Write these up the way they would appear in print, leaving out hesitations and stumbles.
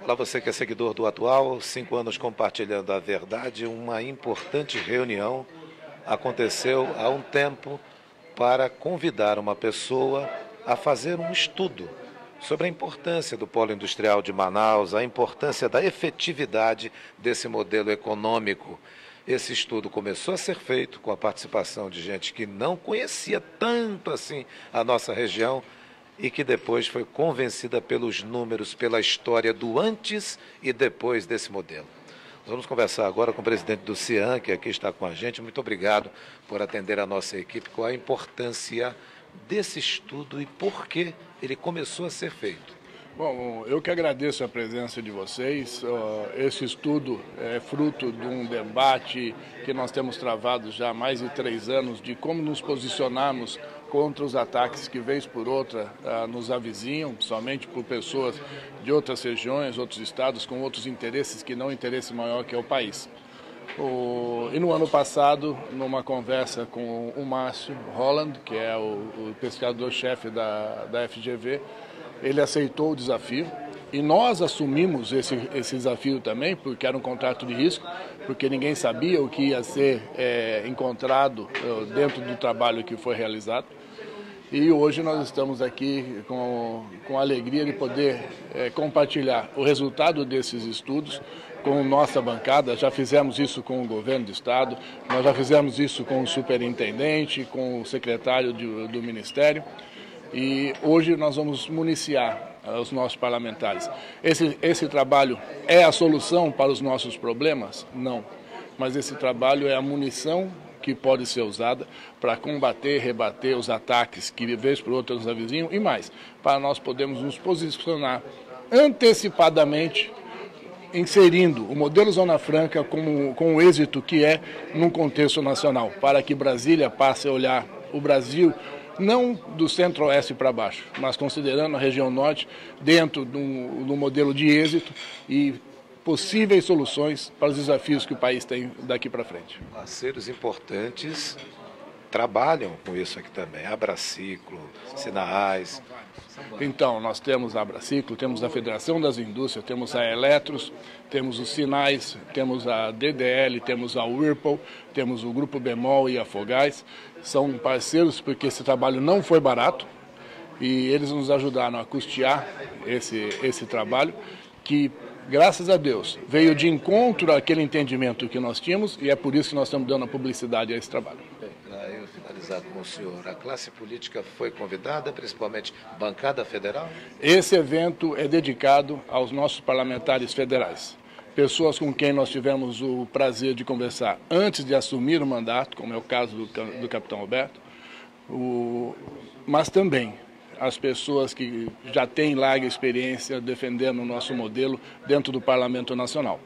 Olá, você que é seguidor do Atual, 5 anos compartilhando a verdade. Uma importante reunião aconteceu há um tempo para convidar uma pessoa a fazer um estudo sobre a importância do polo industrial de Manaus, a importância da efetividade desse modelo econômico. Esse estudo começou a ser feito com a participação de gente que não conhecia tanto assim a nossa região, e que depois foi convencida pelos números, pela história do antes e depois desse modelo. Nós vamos conversar agora com o presidente do CIAN, que aqui está com a gente. Muito obrigado por atender a nossa equipe. Qual a importância desse estudo e por que ele começou a ser feito? Bom, eu que agradeço a presença de vocês. Esse estudo é fruto de um debate que nós temos travado já há mais de 3 anos de como nos posicionarmos contra os ataques que, vez por outra, nos avizinham, somente por pessoas de outras regiões, outros estados, com outros interesses que não o interesse maior que é o país. E no ano passado, numa conversa com o Márcio Holland, que é o pesquisador-chefe da FGV, ele aceitou o desafio e nós assumimos esse desafio também, porque era um contrato de risco, porque ninguém sabia o que ia ser encontrado dentro do trabalho que foi realizado. E hoje nós estamos aqui com a alegria de poder compartilhar o resultado desses estudos com nossa bancada. Já fizemos isso com o governo do estado, nós já fizemos isso com o superintendente, com o secretário do Ministério. E hoje nós vamos municiar os nossos parlamentares. Esse trabalho é a solução para os nossos problemas? Não. Mas esse trabalho é a munição que pode ser usada para combater, rebater os ataques que de vez por outra nos avizinham e mais, para nós podermos nos posicionar antecipadamente, inserindo o modelo Zona Franca com o êxito que é num contexto nacional, para que Brasília passe a olhar o Brasil não do centro-oeste para baixo, mas considerando a região norte dentro do modelo de êxito e possíveis soluções para os desafios que o país tem daqui para frente. Parceiros importantes trabalham com isso aqui também, Abraciclo, Sinaais. Então, nós temos a Abraciclo, temos a Federação das Indústrias, temos a Eletros, temos os Sinais, temos a DDL, temos a Whirlpool, temos o Grupo Bemol e a Fogás. São parceiros porque esse trabalho não foi barato e eles nos ajudaram a custear esse trabalho que, graças a Deus, veio de encontro àquele entendimento que nós tínhamos e é por isso que nós estamos dando a publicidade a esse trabalho. Para eu finalizar com o senhor, a classe política foi convidada, principalmente bancada federal? Esse evento é dedicado aos nossos parlamentares federais. Pessoas com quem nós tivemos o prazer de conversar antes de assumir o mandato, como é o caso do capitão Roberto, mas também as pessoas que já têm larga experiência defendendo o nosso modelo dentro do Parlamento Nacional.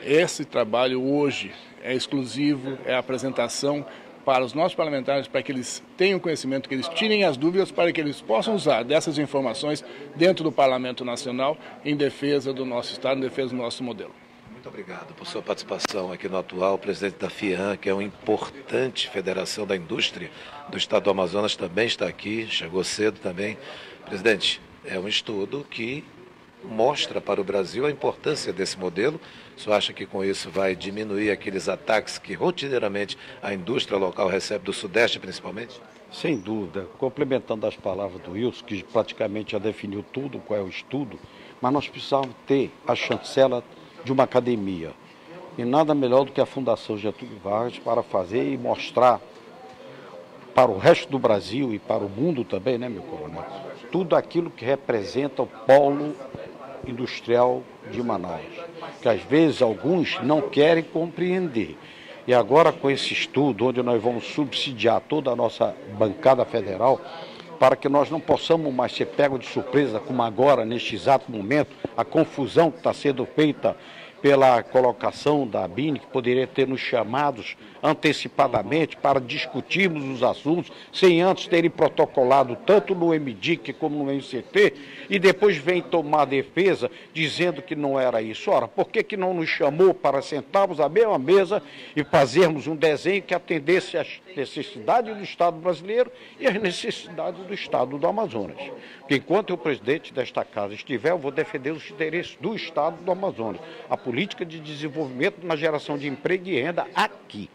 Esse trabalho hoje é exclusivo, é a apresentação para os nossos parlamentares, para que eles tenham conhecimento, que eles tirem as dúvidas, para que eles possam usar dessas informações dentro do Parlamento Nacional em defesa do nosso Estado, em defesa do nosso modelo. Muito obrigado por sua participação aqui no Atual. O presidente da FIAN, que é uma importante federação da indústria do Estado do Amazonas, também está aqui, chegou cedo também. Presidente, é um estudo que mostra para o Brasil a importância desse modelo. O senhor acha que com isso vai diminuir aqueles ataques que rotineiramente a indústria local recebe do Sudeste, principalmente? Sem dúvida. Complementando as palavras do Wilson, que praticamente já definiu tudo, qual é o estudo, mas nós precisamos ter a chancela de uma academia. E nada melhor do que a Fundação Getúlio Vargas para fazer e mostrar para o resto do Brasil e para o mundo também, né, meu coronel? Tudo aquilo que representa o polo industrial de Manaus, que às vezes alguns não querem compreender. E agora com esse estudo, onde nós vamos subsidiar toda a nossa bancada federal, para que nós não possamos mais ser pegos de surpresa, como agora, neste exato momento, a confusão que está sendo feita pela colocação da ABIN, que poderia ter nos chamados antecipadamente para discutirmos os assuntos, sem antes terem protocolado tanto no MDIC como no MCT, e depois vem tomar defesa dizendo que não era isso. Ora, por que não nos chamou para sentarmos à mesma mesa e fazermos um desenho que atendesse às necessidades do Estado brasileiro e às necessidades do Estado do Amazonas? Porque enquanto o presidente desta casa estiver, eu vou defender os interesses do Estado do Amazonas, a política de desenvolvimento na geração de emprego e renda aqui.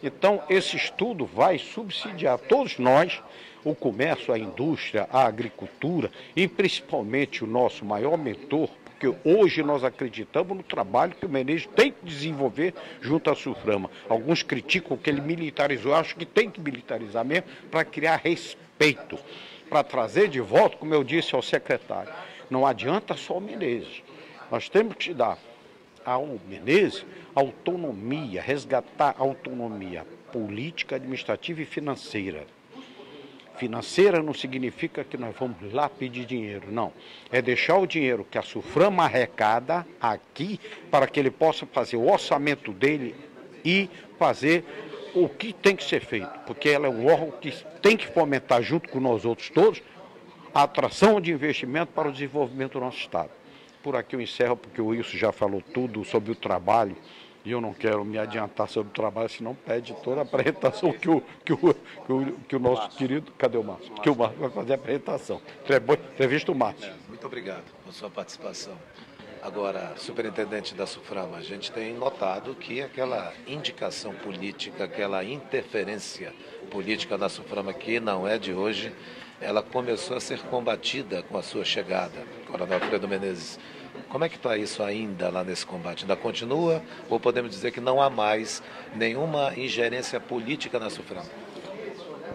Então, esse estudo vai subsidiar todos nós, o comércio, a indústria, a agricultura e principalmente o nosso maior mentor, porque hoje nós acreditamos no trabalho que o Menezes tem que desenvolver junto à SUFRAMA. Alguns criticam que ele militarizou, eu acho que tem que militarizar mesmo para criar respeito, para trazer de volta, como eu disse ao secretário, não adianta só o Menezes, nós temos que dar ao Menezes autonomia, resgatar a autonomia política, administrativa e financeira. Financeira não significa que nós vamos lá pedir dinheiro, não. É deixar o dinheiro que a SUFRAMA arrecada aqui para que ele possa fazer o orçamento dele e fazer o que tem que ser feito, porque ela é um órgão que tem que fomentar, junto com nós outros todos, a atração de investimento para o desenvolvimento do nosso Estado. Por aqui eu encerro, porque o Wilson já falou tudo sobre o trabalho, e eu não quero me adiantar sobre o trabalho, senão pede toda a apresentação que o nosso querido... Cadê o Márcio? Que o Márcio vai fazer a apresentação. Entrevista o Márcio. Muito obrigado por sua participação. Agora, superintendente da SUFRAMA, a gente tem notado que aquela indicação política, aquela interferência política da SUFRAMA, que não é de hoje, ela começou a ser combatida com a sua chegada, Coronel Alfredo Menezes. Como é que está isso ainda lá nesse combate? Ainda continua ou podemos dizer que não há mais nenhuma ingerência política na SUFRAMA?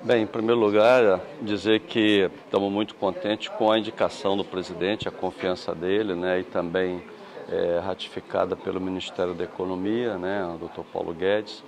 Bem, em primeiro lugar, dizer que estamos muito contentes com a indicação do presidente, a confiança dele, né, e também ratificada pelo Ministério da Economia, né, o Dr. Paulo Guedes.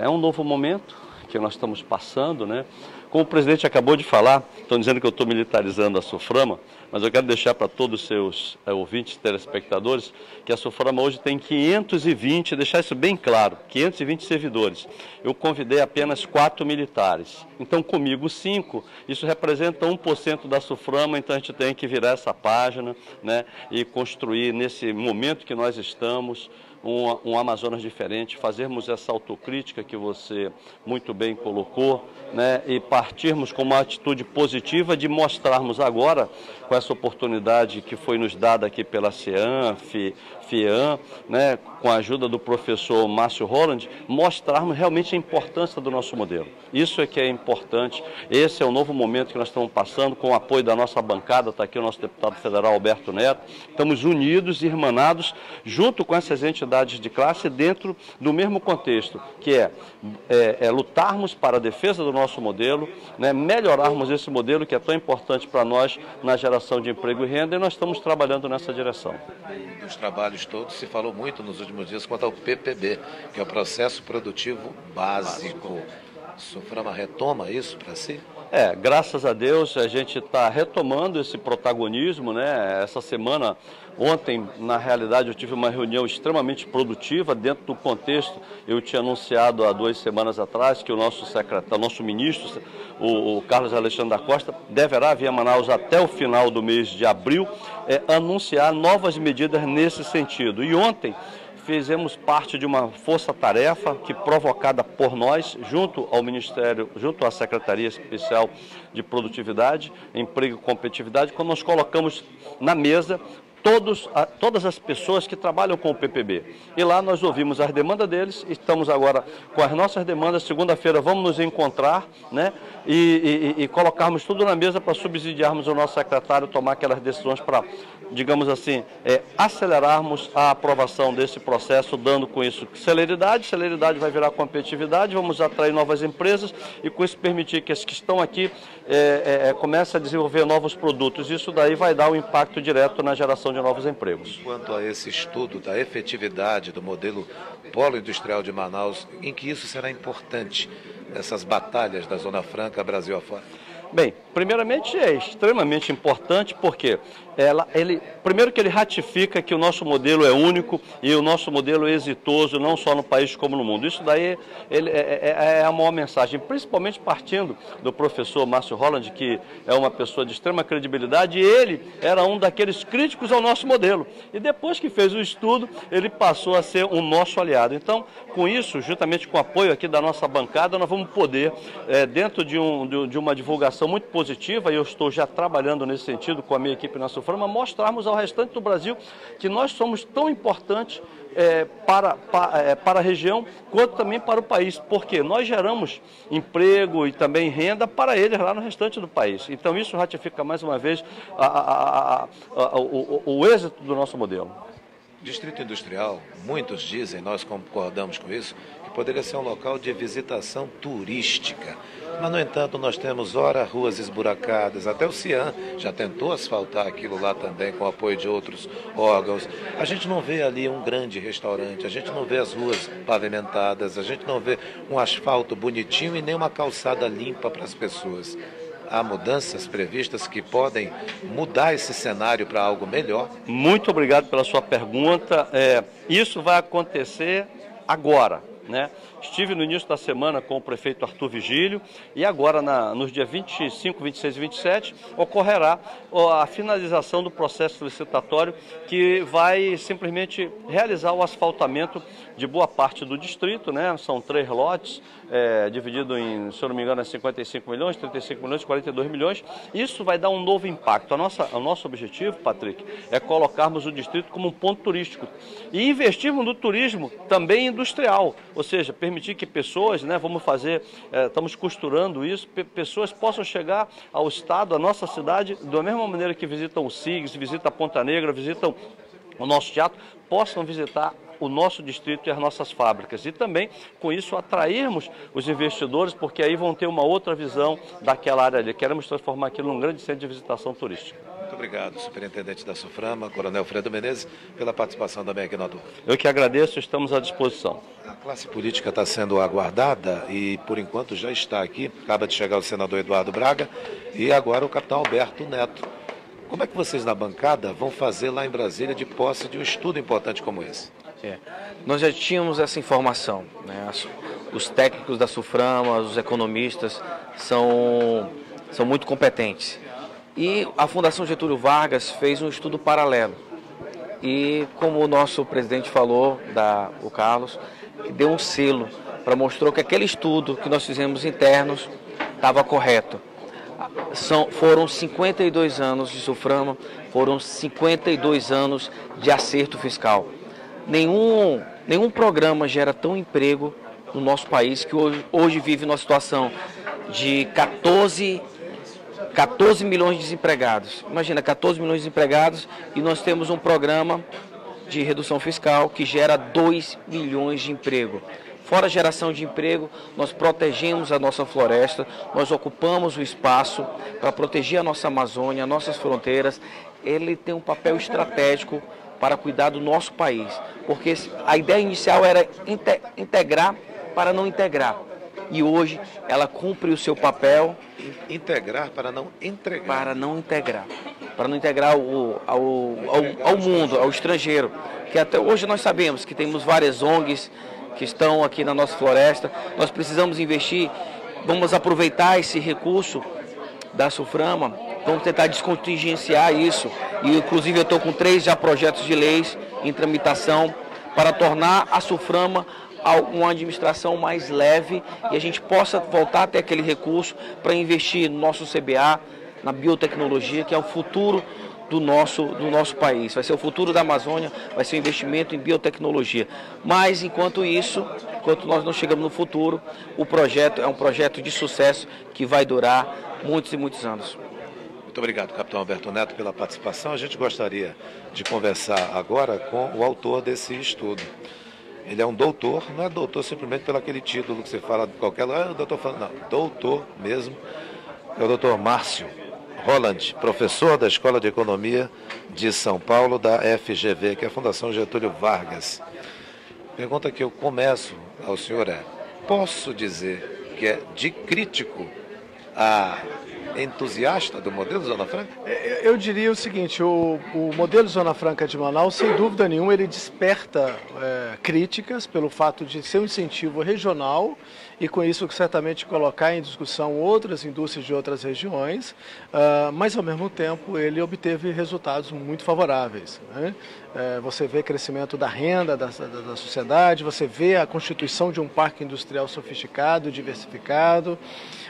É um novo momento que nós estamos passando, né? Como o presidente acabou de falar, estão dizendo que eu estou militarizando a SUFRAMA, mas eu quero deixar para todos os seus ouvintes, telespectadores, que a SUFRAMA hoje tem 520, deixar isso bem claro, 520 servidores. Eu convidei apenas 4 militares. Então, comigo 5, isso representa 1% da SUFRAMA, então a gente tem que virar essa página, né, e construir nesse momento que nós estamos, um Amazonas diferente, fazermos essa autocrítica que você muito bem colocou, né, e partirmos com uma atitude positiva de mostrarmos agora, com essa oportunidade que foi nos dada aqui pela CEAM, FIAM, né, com a ajuda do professor Márcio Roland, mostrarmos realmente a importância do nosso modelo. Isso é que é importante, esse é o novo momento que nós estamos passando, com o apoio da nossa bancada, está aqui o nosso deputado federal Alberto Neto, estamos unidos, irmanados, junto com essas entidades de classe, dentro do mesmo contexto, que é lutarmos para a defesa do nosso modelo, né, melhorarmos esse modelo que é tão importante para nós na geração de emprego e renda, e nós estamos trabalhando nessa direção. Dos trabalhos todos, se falou muito nos últimos dias quanto ao PPB, que é o Processo Produtivo Básico. A SUFRAMA retoma isso para si? Graças a Deus a gente está retomando esse protagonismo, né? Essa semana, ontem, na realidade, eu tive uma reunião extremamente produtiva dentro do contexto. Eu tinha anunciado há 2 semanas atrás que o nosso secretário, nosso ministro, o Carlos Alexandre da Costa, deverá vir a Manaus até o final do mês de abril, anunciar novas medidas nesse sentido. E ontem fizemos parte de uma força-tarefa que, provocada por nós, junto ao Ministério, junto à Secretaria Especial de Produtividade, Emprego e Competitividade, quando nós colocamos na mesa todas as pessoas que trabalham com o PPB. E lá nós ouvimos as demandas deles, estamos agora com as nossas demandas. Segunda-feira vamos nos encontrar, né, e colocarmos tudo na mesa para subsidiarmos o nosso secretário, tomar aquelas decisões para, digamos assim, acelerarmos a aprovação desse processo, dando com isso celeridade vai virar competitividade, vamos atrair novas empresas e com isso permitir que as que estão aqui comecem a desenvolver novos produtos. Isso daí vai dar um impacto direto na geração de novos empregos. Quanto a esse estudo da efetividade do modelo polo industrial de Manaus, em que isso será importante nessas batalhas da Zona Franca Brasil afora? Bem, primeiramente é extremamente importante porque primeiro que ele ratifica que o nosso modelo é único e o nosso modelo é exitoso, não só no país como no mundo. Isso daí é a maior mensagem, principalmente partindo do professor Márcio Holland, que é uma pessoa de extrema credibilidade, e ele era um daqueles críticos ao nosso modelo. E depois que fez o estudo, ele passou a ser um nosso aliado. Então, com isso, juntamente com o apoio aqui da nossa bancada, nós vamos poder, dentro de uma divulgação muito positiva, e eu estou já trabalhando nesse sentido com a minha equipe na Suframa, mostrarmos ao restante do Brasil que nós somos tão importantes para a região quanto também para o país, porque nós geramos emprego e também renda para eles lá no restante do país. Então isso ratifica mais uma vez o êxito do nosso modelo. Distrito Industrial, muitos dizem, nós concordamos com isso, que poderia ser um local de visitação turística. Mas, no entanto, nós temos, ora, ruas esburacadas, até o Cian já tentou asfaltar aquilo lá também com o apoio de outros órgãos. A gente não vê ali um grande restaurante, a gente não vê as ruas pavimentadas, a gente não vê um asfalto bonitinho e nem uma calçada limpa para as pessoas. Há mudanças previstas que podem mudar esse cenário para algo melhor? Muito obrigado pela sua pergunta. Isso vai acontecer agora, né? Estive no início da semana com o prefeito Arthur Vigílio e agora, nos dias 25, 26 e 27, ocorrerá a finalização do processo licitatório que vai simplesmente realizar o asfaltamento de boa parte do distrito, né? São 3 lotes, dividido em, se eu não me engano, 55 milhões, 35 milhões, 42 milhões. Isso vai dar um novo impacto. O nosso objetivo, Patrick, é colocarmos o distrito como um ponto turístico e investirmos no turismo também industrial, ou seja, permitir que pessoas, né, estamos costurando isso, pessoas possam chegar ao estado, à nossa cidade, da mesma maneira que visitam o SIGS, visitam a Ponta Negra, visitam o nosso teatro, possam visitar o nosso distrito e as nossas fábricas. E também, com isso, atrairmos os investidores, porque aí vão ter uma outra visão daquela área ali. Queremos transformar aquilo num grande centro de visitação turística. Muito obrigado, superintendente da Suframa, Coronel Fredo Menezes, pela participação também aqui no Ador. Eu que agradeço, estamos à disposição. A classe política está sendo aguardada e, por enquanto, já está aqui. Acaba de chegar o senador Eduardo Braga e agora o capitão Alberto Neto. Como é que vocês na bancada vão fazer lá em Brasília de posse de um estudo importante como esse? Nós já tínhamos essa informação, né? Os técnicos da Suframa, os economistas são muito competentes. E a Fundação Getúlio Vargas fez um estudo paralelo. E como o nosso presidente falou, o Carlos, deu um selo para mostrar que aquele estudo que nós fizemos internos estava correto. Foram 52 anos de Suframa, foram 52 anos de acerto fiscal. Nenhum programa gera tão emprego no nosso país, que hoje vive numa situação de 14 milhões de desempregados. Imagina, 14 milhões de desempregados e nós temos um programa de redução fiscal que gera 2 milhões de emprego. Fora a geração de emprego, nós protegemos a nossa floresta, nós ocupamos o espaço para proteger a nossa Amazônia, as nossas fronteiras. Ele tem um papel estratégico para cuidar do nosso país, porque a ideia inicial era integrar para não integrar. E hoje ela cumpre o seu papel. Integrar para não entregar. Para não integrar. Para não integrar ao mundo, ao estrangeiro. Que até hoje nós sabemos que temos várias ONGs que estão aqui na nossa floresta. Nós precisamos investir, vamos aproveitar esse recurso da Suframa, vamos tentar descontingenciar isso. E inclusive eu estou com 3 já projetos de leis em tramitação para tornar a Suframa uma administração mais leve e a gente possa voltar a ter aquele recurso para investir no nosso CBA, na biotecnologia, que é o futuro do nosso país. Vai ser o futuro da Amazônia, vai ser o investimento em biotecnologia. Mas, enquanto nós não chegamos no futuro, o projeto é um projeto de sucesso que vai durar muitos e muitos anos. Muito obrigado, capitão Alberto Neto, pela participação. A gente gostaria de conversar agora com o autor desse estudo. Ele é um doutor, não é doutor simplesmente pelo aquele título que você fala de qualquer lugar, doutor falando, não, doutor mesmo, é o doutor Márcio Holland, professor da Escola de Economia de São Paulo, da FGV, que é a Fundação Getúlio Vargas. Pergunta que eu começo ao senhor posso dizer que é de crítico a entusiasta do modelo Zona Franca? Eu diria o seguinte, o modelo Zona Franca de Manaus, sem dúvida nenhuma, ele desperta críticas pelo fato de ser um incentivo regional e com isso certamente colocar em discussão outras indústrias de outras regiões, mas ao mesmo tempo ele obteve resultados muito favoráveis, né? Você vê crescimento da renda da sociedade, você vê a constituição de um parque industrial sofisticado, diversificado,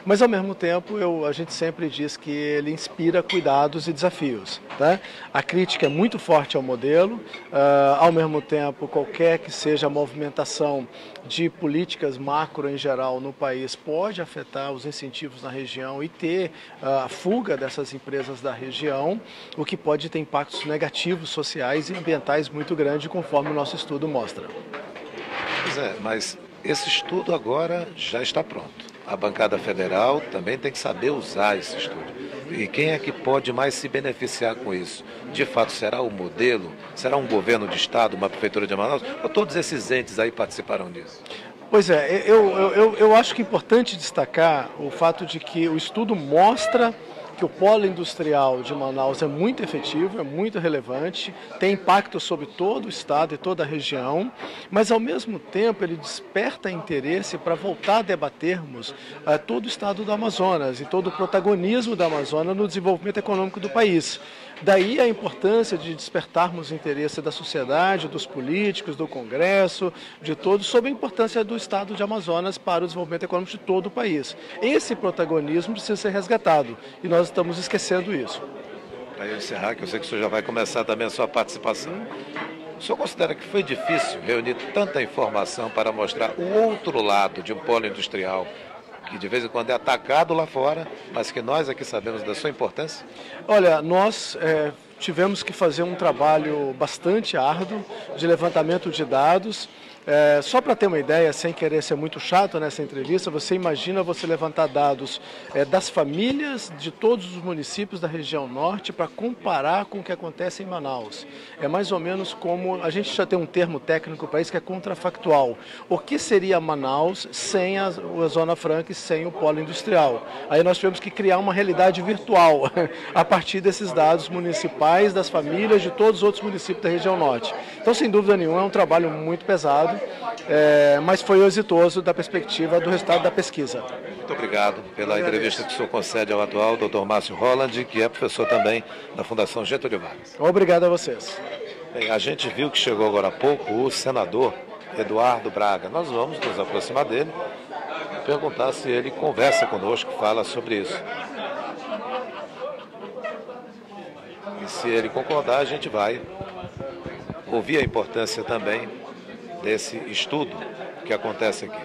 mas ao mesmo tempo a gente sempre diz que ele inspira cuidados e desafios, tá? A crítica é muito forte ao modelo, ao mesmo tempo qualquer que seja a movimentação de políticas macro em geral no país pode afetar os incentivos na região e ter a fuga dessas empresas da região, o que pode ter impactos negativos sociais e ambientais muito grandes, conforme o nosso estudo mostra. Pois é, mas esse estudo agora já está pronto. A bancada federal também tem que saber usar esse estudo. E quem é que pode mais se beneficiar com isso? De fato, será o modelo? Será um governo de estado, uma prefeitura de Manaus? Ou todos esses entes aí participarão disso? Pois é, eu acho que é importante destacar o fato de que o estudo mostra que o polo industrial de Manaus é muito efetivo, é muito relevante, tem impacto sobre todo o estado e toda a região, mas ao mesmo tempo ele desperta interesse para voltar a debatermos todo o estado do Amazonas e todo o protagonismo da Amazônia no desenvolvimento econômico do país. Daí a importância de despertarmos o interesse da sociedade, dos políticos, do Congresso, de todos, sobre a importância do estado de Amazonas para o desenvolvimento econômico de todo o país. Esse protagonismo precisa ser resgatado e nós estamos esquecendo isso. Para eu encerrar, que eu sei que o senhor já vai começar também a sua participação. O senhor considera que foi difícil reunir tanta informação para mostrar o outro lado de um polo industrial que de vez em quando é atacado lá fora, mas que nós aqui sabemos da sua importância? Olha, nós tivemos que fazer um trabalho bastante árduo de levantamento de dados. Só para ter uma ideia, sem querer ser muito chato nessa entrevista, você imagina você levantar dados das famílias de todos os municípios da região norte para comparar com o que acontece em Manaus. É mais ou menos como, a gente já tem um termo técnico para isso que é contrafactual. O que seria Manaus sem a Zona Franca e sem o polo industrial? Aí nós tivemos que criar uma realidade virtual a partir desses dados municipais, das famílias de todos os outros municípios da região norte. Então, sem dúvida nenhuma, é um trabalho muito pesado. Mas foi exitoso da perspectiva do resultado da pesquisa. Muito obrigado pela entrevista que o senhor concede ao atual Dr. Márcio Holland, que é professor também da Fundação Getúlio Vargas. Obrigado a vocês. Bem, a gente viu que chegou agora há pouco o senador Eduardo Braga. Nós vamos nos aproximar dele e perguntar se ele conversa conosco, fala sobre isso. E se ele concordar, a gente vai ouvir a importância também desse estudo que acontece aqui.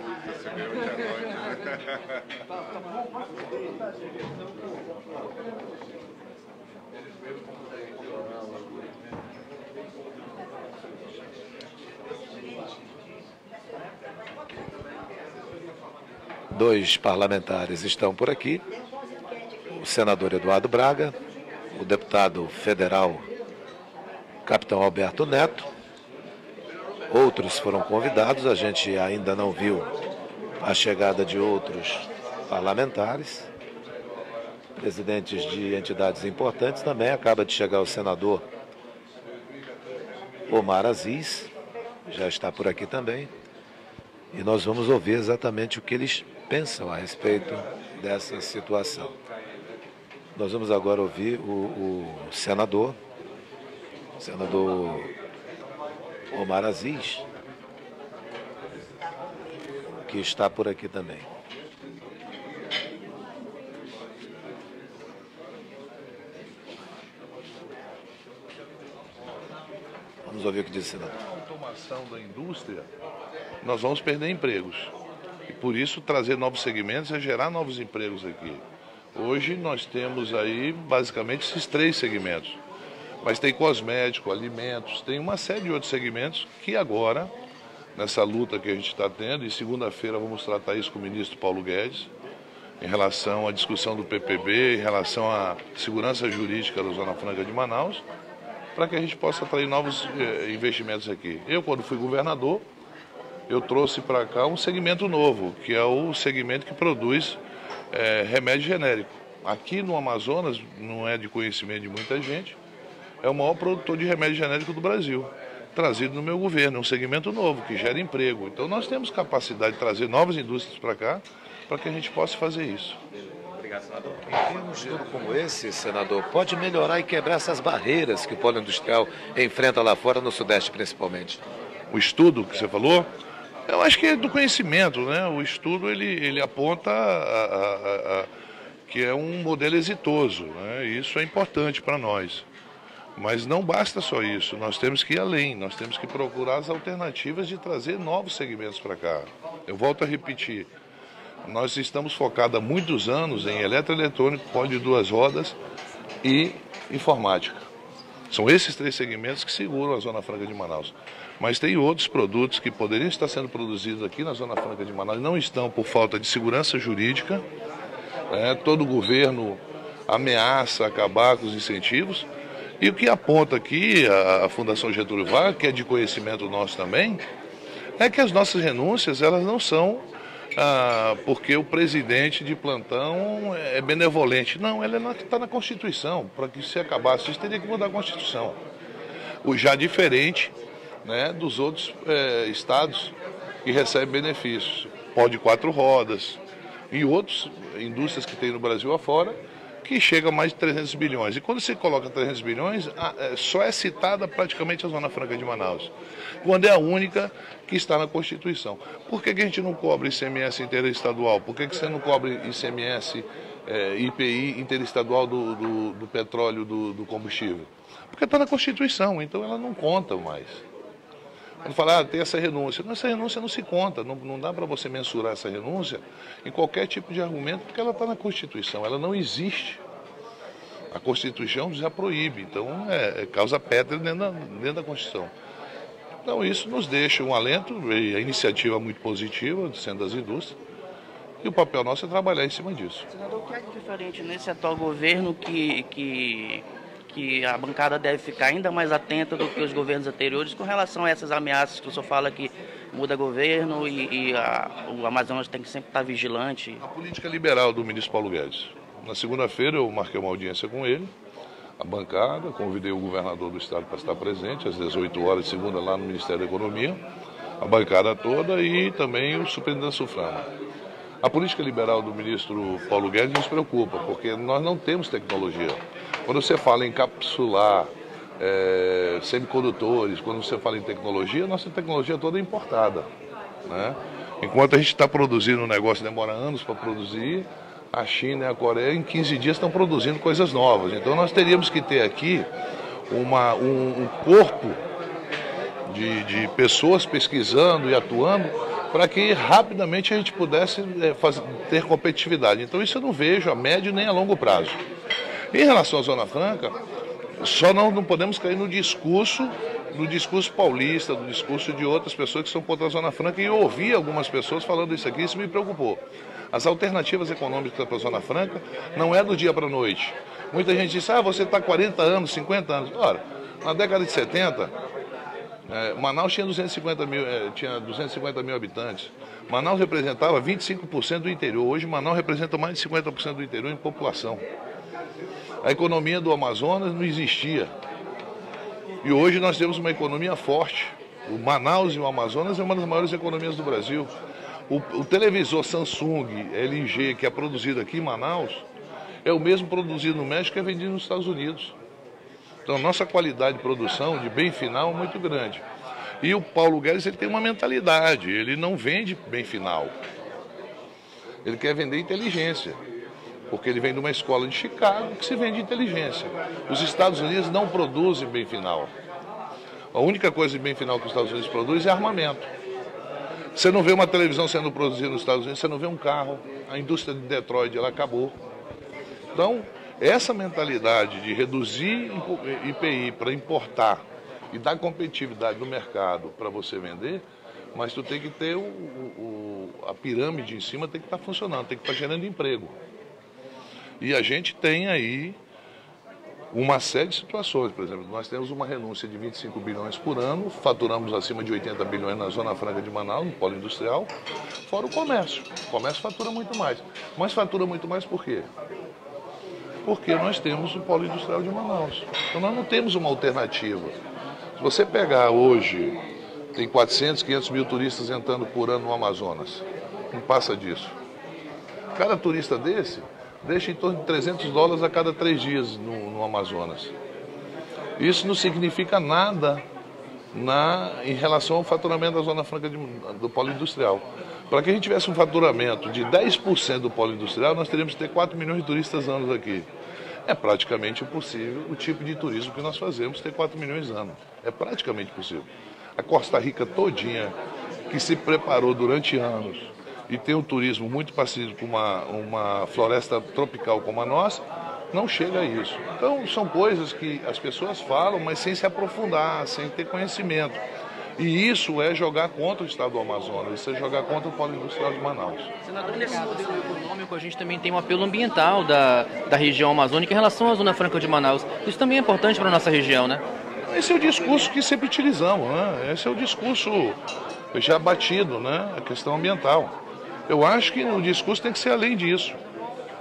Dois parlamentares estão por aqui, o senador Eduardo Braga, o deputado federal Capitão Alberto Neto. Outros foram convidados, a gente ainda não viu a chegada de outros parlamentares, presidentes de entidades importantes também. Acaba de chegar o senador Omar Aziz, já está por aqui também, e nós vamos ouvir exatamente o que eles pensam a respeito dessa situação. Nós vamos agora ouvir o senador Omar Aziz, que está por aqui também. Vamos ouvir o que diz o senador. Com a automação da indústria, nós vamos perder empregos. E por isso trazer novos segmentos é gerar novos empregos aqui. Hoje nós temos aí basicamente esses 3 segmentos. Mas tem cosmético, alimentos, tem uma série de outros segmentos que agora, nessa luta que a gente está tendo, e segunda-feira vamos tratar isso com o ministro Paulo Guedes, em relação à discussão do PPB, em relação à segurança jurídica da Zona Franca de Manaus, para que a gente possa atrair novos investimentos aqui. Eu, quando fui governador, eu trouxe para cá um segmento novo, que é o segmento que produz remédio genérico. aqui no Amazonas, não é de conhecimento de muita gente, é o maior produtor de remédio genérico do Brasil, trazido no meu governo, é um segmento novo, que gera emprego. Então nós temos capacidade de trazer novas indústrias para cá, para que a gente possa fazer isso. Obrigado, senador. Em um estudo como esse, senador, pode melhorar e quebrar essas barreiras que o polo industrial enfrenta lá fora, no Sudeste principalmente? O estudo que você falou, eu acho que é do conhecimento, né? O estudo ele aponta que é um modelo exitoso, né? E isso é importante para nós. Mas não basta só isso, nós temos que ir além, nós temos que procurar as alternativas de trazer novos segmentos para cá. Eu volto a repetir, nós estamos focados há muitos anos em eletroeletrônico, pó de duas rodas e informática. São esses três segmentos que seguram a Zona Franca de Manaus. Mas tem outros produtos que poderiam estar sendo produzidos aqui na Zona Franca de Manaus, não estão por falta de segurança jurídica. Todo governo ameaça acabar com os incentivos. E o que aponta aqui a Fundação Getúlio Vargas, que é de conhecimento nosso também, é que as nossas renúncias elas não são porque o presidente de plantão é benevolente. Não, ela está na Constituição. Para que se acabasse isso, teria que mudar a Constituição. O já diferente, né, dos outros estados que recebem benefícios. Pó de 4 rodas e outras indústrias que tem no Brasil afora, que chega a mais de 300 bilhões. E quando você coloca 300 bilhões, só é citada praticamente a Zona Franca de Manaus, quando é a única que está na Constituição. Por que a gente não cobra ICMS interestadual? Por que você não cobra ICMS, IPI interestadual do petróleo, do combustível? Porque está na Constituição, então ela não conta mais. Quando falar, tem essa renúncia. Essa renúncia não se conta, não dá para você mensurar essa renúncia em qualquer tipo de argumento, porque ela está na Constituição, ela não existe. A Constituição já proíbe, então é causa pétrea dentro da Constituição. Então isso nos deixa um alento, e a iniciativa é muito positiva, sendo das indústrias, e o papel nosso é trabalhar em cima disso. Senador, o que é diferente nesse atual governo que a bancada deve ficar ainda mais atenta do que os governos anteriores com relação a essas ameaças que o senhor fala que muda governo e o Amazonas tem que sempre estar vigilante? A política liberal do ministro Paulo Guedes. Na segunda-feira eu marquei uma audiência com ele, a bancada, convidei o governador do estado para estar presente às 18 horas de segunda lá no Ministério da Economia, a bancada toda e também o superintendente da Suframa. A política liberal do ministro Paulo Guedes nos preocupa, porque nós não temos tecnologia. Quando você fala em encapsular semicondutores, quando você fala em tecnologia, nossa tecnologia toda é importada, né? Enquanto a gente está produzindo um negócio, demora anos para produzir, a China e a Coreia em 15 dias estão produzindo coisas novas. Então nós teríamos que ter aqui um corpo de pessoas pesquisando e atuando para que rapidamente a gente pudesse ter competitividade. Então isso eu não vejo a médio nem a longo prazo. Em relação à Zona Franca, só não podemos cair no discurso paulista, no discurso de outras pessoas que são contra a Zona Franca, e eu ouvi algumas pessoas falando isso aqui, isso me preocupou. As alternativas econômicas para a Zona Franca não é do dia para a noite. Muita gente diz, você está 40 anos, 50 anos. Ora, na década de 70, Manaus tinha 250 mil habitantes. Manaus representava 25% do interior. Hoje Manaus representa mais de 50% do interior em população. A economia do Amazonas não existia. E hoje nós temos uma economia forte. O Manaus e o Amazonas é uma das maiores economias do Brasil. O televisor Samsung, LG, que é produzido aqui em Manaus, é o mesmo produzido no México que é vendido nos Estados Unidos. Então, a nossa qualidade de produção, de bem final, é muito grande. E o Paulo Guedes, ele tem uma mentalidade, ele não vende bem final. Ele quer vender inteligência, porque ele vem de uma escola de Chicago que se vende inteligência. Os Estados Unidos não produzem bem final. A única coisa de bem final que os Estados Unidos produzem é armamento. Você não vê uma televisão sendo produzida nos Estados Unidos, você não vê um carro. A indústria de Detroit, ela acabou. Então, essa mentalidade de reduzir IPI para importar e dar competitividade no mercado para você vender, mas tu tem que ter a pirâmide em cima tem que estar funcionando, tem que estar gerando emprego. E a gente tem aí uma série de situações. Por exemplo, nós temos uma renúncia de 25 bilhões por ano, faturamos acima de 80 bilhões na Zona Franca de Manaus, no polo industrial, fora o comércio. O comércio fatura muito mais. Mas fatura muito mais por quê? porque nós temos o polo industrial de Manaus. Então nós não temos uma alternativa. Se você pegar hoje, tem 400, 500 mil turistas entrando por ano no Amazonas, não passa disso. Cada turista desse deixa em torno de $300 a cada 3 dias no Amazonas. Isso não significa nada em relação ao faturamento da Zona Franca do polo industrial. Para que a gente tivesse um faturamento de 10% do polo industrial, nós teríamos que ter 4 milhões de turistas anos aqui. É praticamente impossível o tipo de turismo que nós fazemos ter 4 milhões anos. É praticamente possível. A Costa Rica todinha, que se preparou durante anos e tem um turismo muito parecido com uma floresta tropical como a nossa, não chega a isso. Então, são coisas que as pessoas falam, mas sem se aprofundar, sem ter conhecimento. E isso é jogar contra o estado do Amazonas, isso é jogar contra o polo industrial de Manaus. Senador, nesse modelo econômico, a gente também tem um apelo ambiental da região amazônica em relação à Zona Franca de Manaus. Isso também é importante para a nossa região, né? Esse é o discurso que sempre utilizamos, né? Esse é o discurso já batido, né? A questão ambiental. Eu acho que o discurso tem que ser além disso.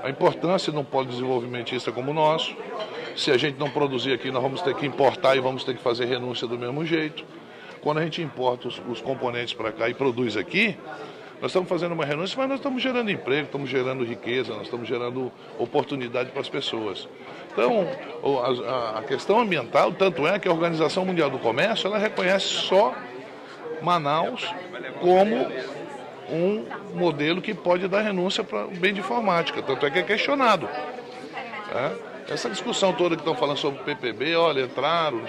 A importância de um polo desenvolvimentista como o nosso. Se a gente não produzir aqui, nós vamos ter que importar e vamos ter que fazer renúncia do mesmo jeito. Quando a gente importa os componentes para cá e produz aqui, nós estamos fazendo uma renúncia, mas nós estamos gerando emprego, estamos gerando riqueza, nós estamos gerando oportunidade para as pessoas. Então, a questão ambiental, tanto é que a Organização Mundial do Comércio, ela reconhece só Manaus como um modelo que pode dar renúncia para o bem de informática, tanto é que é questionado. Essa discussão toda que estão falando sobre o PPB, olha, entraram,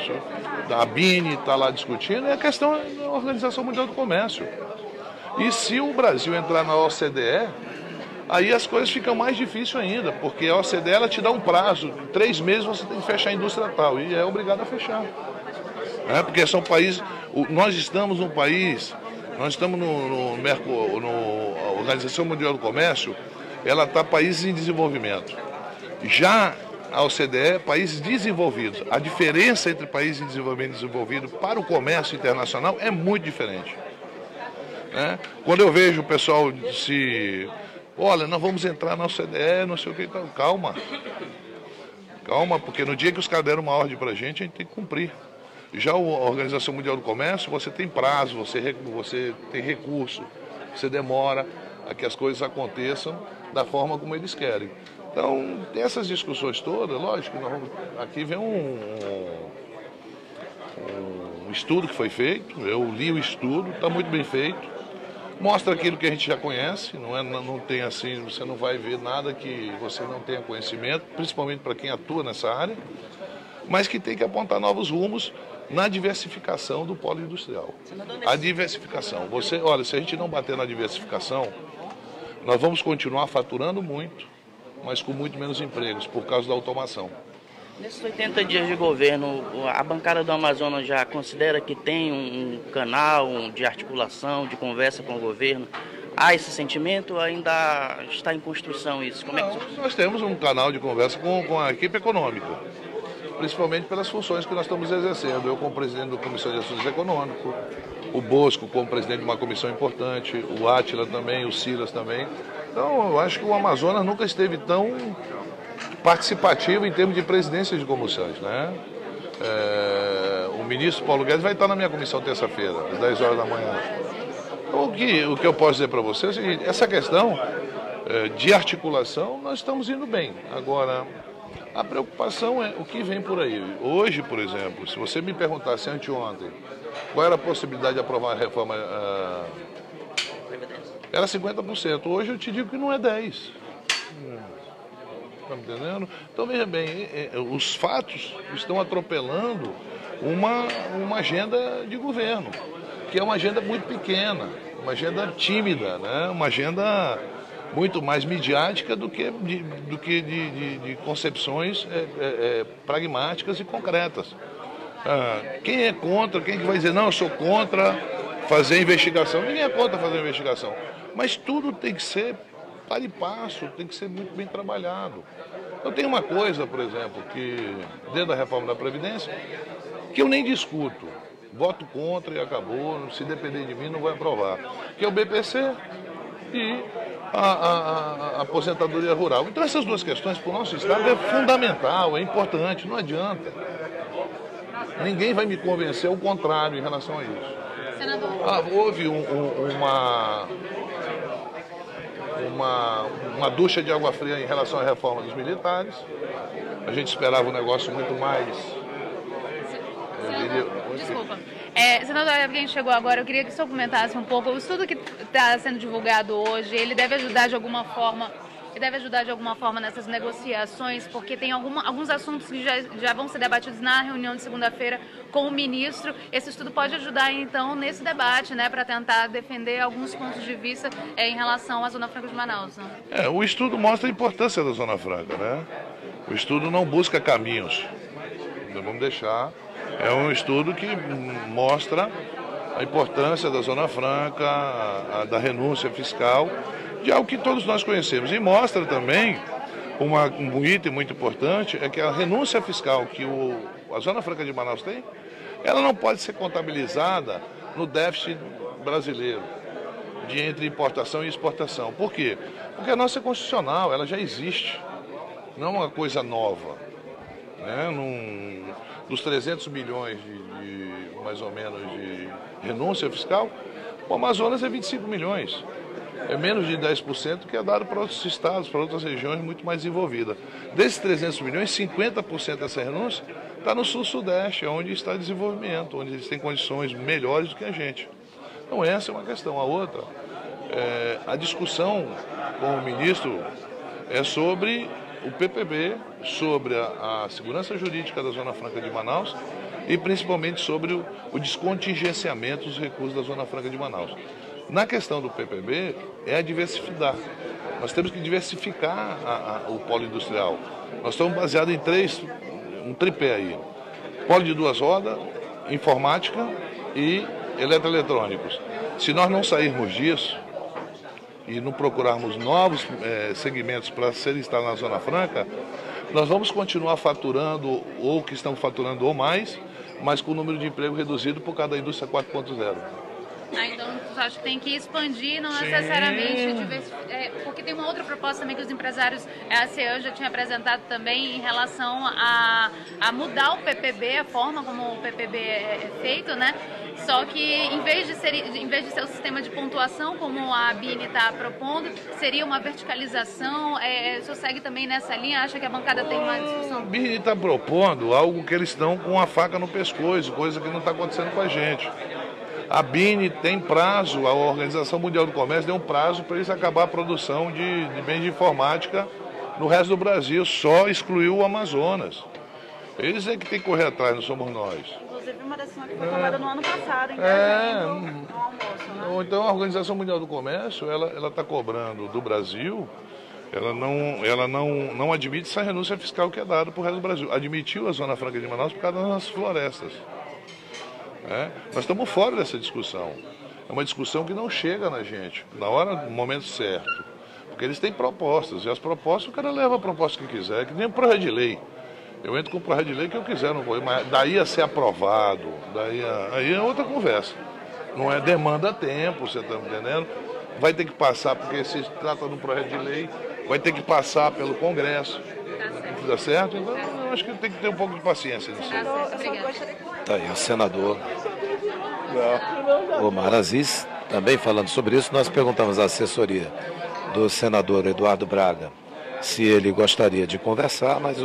a BINE está lá discutindo, é a questão da Organização Mundial do Comércio. E se o Brasil entrar na OCDE, aí as coisas ficam mais difíceis ainda, porque a OCDE ela te dá um prazo, em 3 meses você tem que fechar a indústria tal, e é obrigado a fechar. Porque são países, nós estamos num país, nós estamos na Organização Mundial do Comércio, ela está países em desenvolvimento. Já a OCDE, países desenvolvidos. A diferença entre países em desenvolvimento e desenvolvido para o comércio internacional é muito diferente. Quando eu vejo o pessoal olha, nós vamos entrar na OCDE, não sei o que, então, calma. Calma, porque no dia que os caras deram uma ordem para a gente tem que cumprir. Já a Organização Mundial do Comércio, você tem prazo, você tem recurso, você demora a que as coisas aconteçam da forma como eles querem. Então, essas discussões todas, lógico, aqui vem um estudo que foi feito, eu li o estudo, está muito bem feito, mostra aquilo que a gente já conhece, não tem assim, você não vai ver nada que você não tenha conhecimento, principalmente para quem atua nessa área, mas que tem que apontar novos rumos na diversificação do polo industrial. A diversificação, olha, se a gente não bater na diversificação, nós vamos continuar faturando muito, mas com muito menos empregos, por causa da automação. Nesses 80 dias de governo, a bancada do Amazonas já considera que tem um canal de articulação, de conversa com o governo? Há esse sentimento ou ainda está em construção isso? Como é que... Nós temos um canal de conversa com a equipe econômica, principalmente pelas funções que nós estamos exercendo. Eu como presidente da Comissão de Assuntos Econômicos, o Bosco como presidente de uma comissão importante, o Átila também, o Silas também. Então, eu acho que o Amazonas nunca esteve tão participativo em termos de presidência de comissões, né? O ministro Paulo Guedes vai estar na minha comissão terça-feira, às 10 horas da manhã. Então, o que eu posso dizer para você é o seguinte, essa questão de articulação, nós estamos indo bem. Agora, a preocupação é o que vem por aí. Hoje, por exemplo, se você me perguntasse anteontem qual era a possibilidade de aprovar a reforma, era 50%. Hoje eu te digo que não é 10%. Está me entendendo? Então, veja bem, os fatos estão atropelando uma agenda de governo, que é uma agenda muito pequena, uma agenda tímida, né? Uma agenda muito mais midiática do que de concepções pragmáticas e concretas. Quem é contra, quem que vai dizer, não, eu sou contra fazer investigação? Ninguém é contra fazer investigação. Mas tudo tem que ser para e passo, tem que ser muito bem trabalhado. Eu tenho uma coisa, por exemplo, que dentro da reforma da Previdência, que eu nem discuto. Voto contra e acabou, se depender de mim não vai aprovar. Que é o BPC e a aposentadoria rural. Então essas duas questões para o nosso Estado é fundamental, é importante, não adianta. Ninguém vai me convencer ao contrário em relação a isso. Senador. Houve uma ducha de água fria em relação à reforma dos militares. A gente esperava um negócio muito mais... Desculpa. Senador, alguém chegou agora, eu queria que o senhor comentasse um pouco. O estudo que está sendo divulgado hoje, ele deve ajudar de alguma forma... nessas negociações, porque tem alguns assuntos que já vão ser debatidos na reunião de segunda-feira com o ministro. Esse estudo pode ajudar, então, nesse debate, né, para tentar defender alguns pontos de vista em relação à Zona Franca de Manaus. Né? O estudo mostra a importância da Zona Franca, né? O estudo não busca caminhos. Vamos deixar. É um estudo que mostra a importância da Zona Franca, da renúncia fiscal, de algo que todos nós conhecemos. E mostra também um item muito importante, é que a renúncia fiscal que a Zona Franca de Manaus tem, ela não pode ser contabilizada no déficit brasileiro, entre importação e exportação. Por quê? Porque a nossa é constitucional, ela já existe, não é uma coisa nova. Né? Dos 300 milhões mais ou menos, de renúncia fiscal, o Amazonas é 25 milhões. É menos de 10% que é dado para outros estados, para outras regiões muito mais envolvidas. Desses 300 milhões, 50% dessa renúncia está no sul-sudeste, onde está desenvolvimento, onde eles têm condições melhores do que a gente. Então essa é uma questão. A outra, a discussão com o ministro é sobre o PPB, sobre a segurança jurídica da Zona Franca de Manaus e principalmente sobre o descontingenciamento dos recursos da Zona Franca de Manaus. Na questão do PPB, é a diversificar. Nós temos que diversificar o polo industrial. Nós estamos baseados em um tripé aí. Polo de duas rodas, informática e eletroeletrônicos. Se nós não sairmos disso e não procurarmos novos segmentos para serem instalados na Zona Franca, nós vamos continuar faturando, ou que estamos faturando ou mais, mas com o número de emprego reduzido por causa da indústria 4.0. Então, você acha que tem que expandir, não necessariamente diversificar, porque tem uma outra proposta também que os empresários, a ASEAN já tinha apresentado também em relação a mudar o PPB, a forma como o PPB é feito, né? Só que em vez de ser o sistema de pontuação, como a BINI está propondo, seria uma verticalização. O senhor segue também nessa linha? Acha que a bancada tem uma discussão? A BINI está propondo algo que eles estão com a faca no pescoço, coisa que não está acontecendo com a gente. A BINI tem prazo, a Organização Mundial do Comércio deu um prazo para eles acabar a produção de bens de informática no resto do Brasil, só excluiu o Amazonas. Eles é que tem que correr atrás, não somos nós. Inclusive uma decisão que foi tomada no ano passado, em dezembro, no almoço, né? Então a Organização Mundial do Comércio, ela está cobrando do Brasil, ela não admite essa renúncia fiscal que é dada para o resto do Brasil. Admitiu a Zona Franca de Manaus por causa das nossas florestas. Nós estamos fora dessa discussão. É uma discussão que não chega na gente, na hora, no momento certo. Porque eles têm propostas, e as propostas, o cara leva a proposta que quiser, que nem um projeto de lei. Eu entro com o projeto de lei que eu quiser, não vou, mas daí a ser aprovado, aí é outra conversa. Não é demanda tempo, você está entendendo? Vai ter que passar, porque se trata de um projeto de lei, vai ter que passar pelo Congresso. Tá certo? Então eu acho que tem que ter um pouco de paciência nisso. Tá aí o senador Omar Aziz também falando sobre isso. Nós perguntamos à assessoria do senador Eduardo Braga se ele gostaria de conversar, mas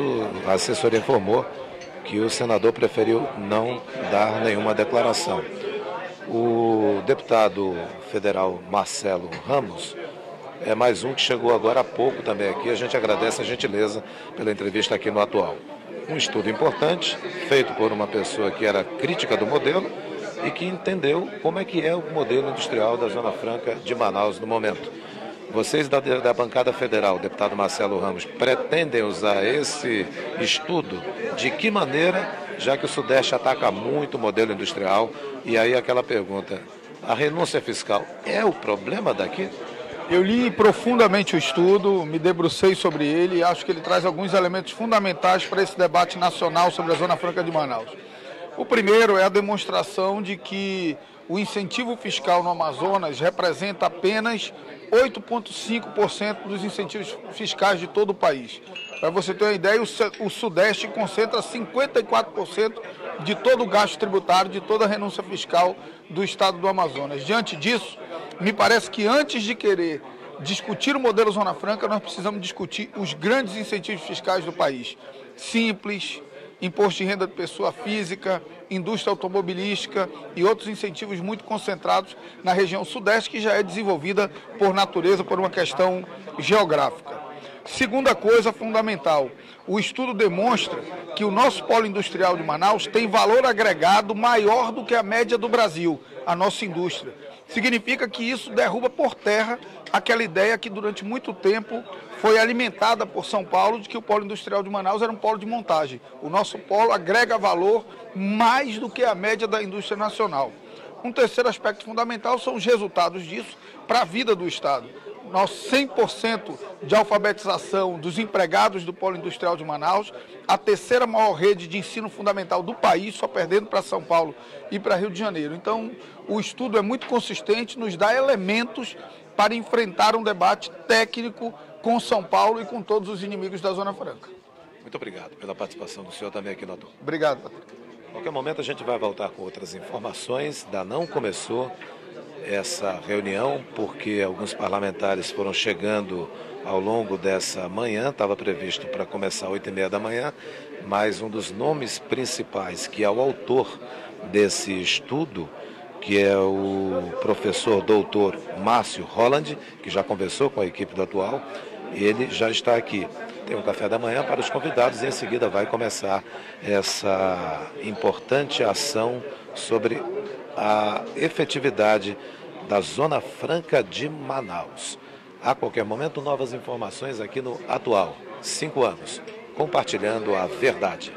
a assessoria informou que o senador preferiu não dar nenhuma declaração. O deputado federal Marcelo Ramos é mais um que chegou agora há pouco também aqui. A gente agradece a gentileza pela entrevista aqui no Atual. Um estudo importante, feito por uma pessoa que era crítica do modelo e que entendeu como é que é o modelo industrial da Zona Franca de Manaus no momento. Vocês da bancada federal, deputado Marcelo Ramos, pretendem usar esse estudo de que maneira, já que o Sudeste ataca muito o modelo industrial? E aí aquela pergunta, a renúncia fiscal é o problema daqui? Eu li profundamente o estudo, me debrucei sobre ele e acho que ele traz alguns elementos fundamentais para esse debate nacional sobre a Zona Franca de Manaus. O primeiro é a demonstração de que o incentivo fiscal no Amazonas representa apenas 8,5% dos incentivos fiscais de todo o país. Para você ter uma ideia, o Sudeste concentra 54% de todo o gasto tributário, de toda a renúncia fiscal do estado do Amazonas. Diante disso, me parece que antes de querer discutir o modelo Zona Franca, nós precisamos discutir os grandes incentivos fiscais do país. Simples, imposto de renda de pessoa física, indústria automobilística e outros incentivos muito concentrados na região Sudeste, que já é desenvolvida por natureza, por uma questão geográfica. Segunda coisa fundamental, o estudo demonstra que o nosso polo industrial de Manaus tem valor agregado maior do que a média do Brasil, a nossa indústria. Significa que isso derruba por terra aquela ideia que durante muito tempo foi alimentada por São Paulo de que o polo industrial de Manaus era um polo de montagem. O nosso polo agrega valor mais do que a média da indústria nacional. Um terceiro aspecto fundamental são os resultados disso para a vida do Estado. Nós 100% de alfabetização dos empregados do polo industrial de Manaus, a terceira maior rede de ensino fundamental do país, só perdendo para São Paulo e para Rio de Janeiro. Então, o estudo é muito consistente, nos dá elementos para enfrentar um debate técnico com São Paulo e com todos os inimigos da Zona Franca. Muito obrigado pela participação do senhor também aqui no Ator. Obrigado, Patrick. A qualquer momento a gente vai voltar com outras informações. Ainda não começou essa reunião, porque alguns parlamentares foram chegando ao longo dessa manhã, estava previsto para começar às 8h30 da manhã, mas um dos nomes principais, que é o autor desse estudo, que é o professor doutor Márcio Holland, que já conversou com a equipe do Atual, ele já está aqui. Tem um café da manhã para os convidados e em seguida vai começar essa importante ação sobre a efetividade da Zona Franca de Manaus. A qualquer momento, novas informações aqui no Atual. 5 anos, compartilhando a verdade.